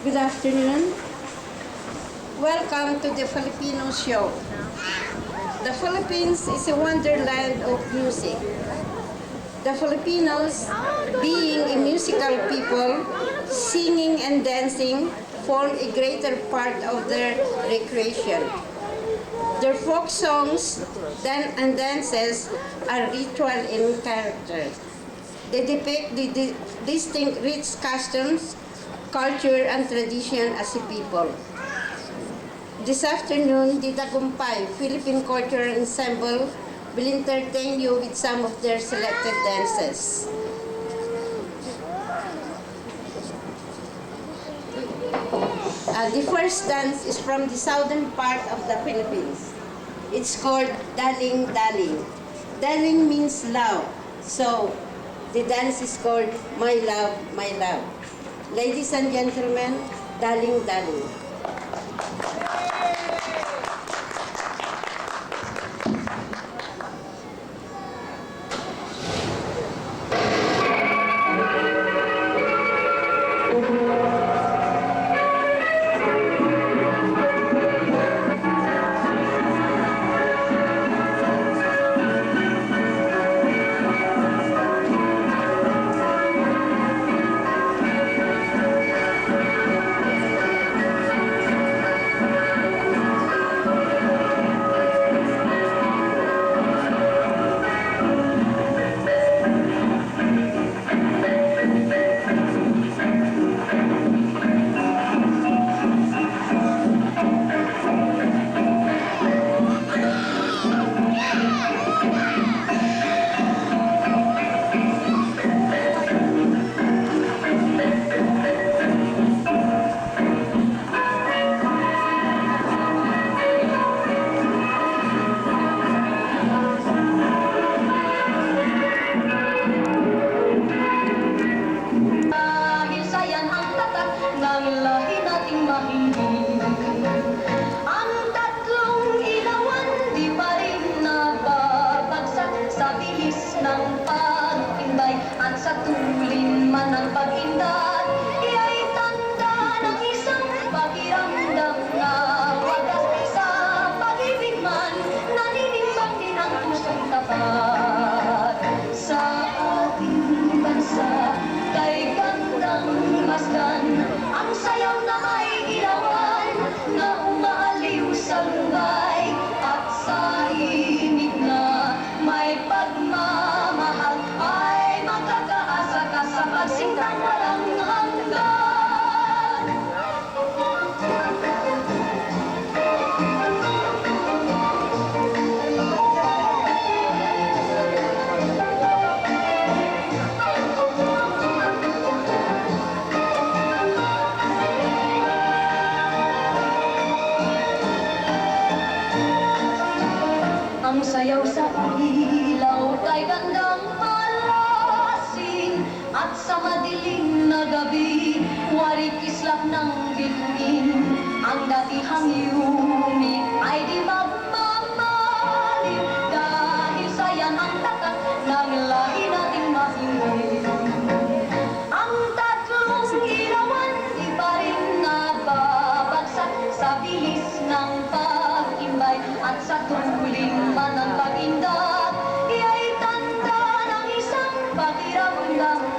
Good afternoon. Welcome to the Filipino Show. The Philippines is a wonderland of music. The Filipinos, being a musical people, singing and dancing form a greater part of their recreation. Their folk songs and dances are ritual in character. They depict the distinct rich customs, culture, and tradition as a people. This afternoon, the Tagumpay Philippine Cultural Ensemble will entertain you with some of their selected dances. The first dance is from the southern part of the Philippines. It's called Daling Daling. Daling means love. So, the dance is called My Love, My Love. Ladies and gentlemen, Daling Daling. Sayaw sa ilaw kay gandang malasing at sa madilim na gabi wari kislap ng bituin ang datihang yumik ay di magmamaliw dahil sa yan ang tatak ng lahi nating mahilig. Ang tatlong ilawan di pa rin nababagsak sa bilis ng pag-imbay at sa tuling man ang pag-indat, iya'y tanda ng isang pakiramdam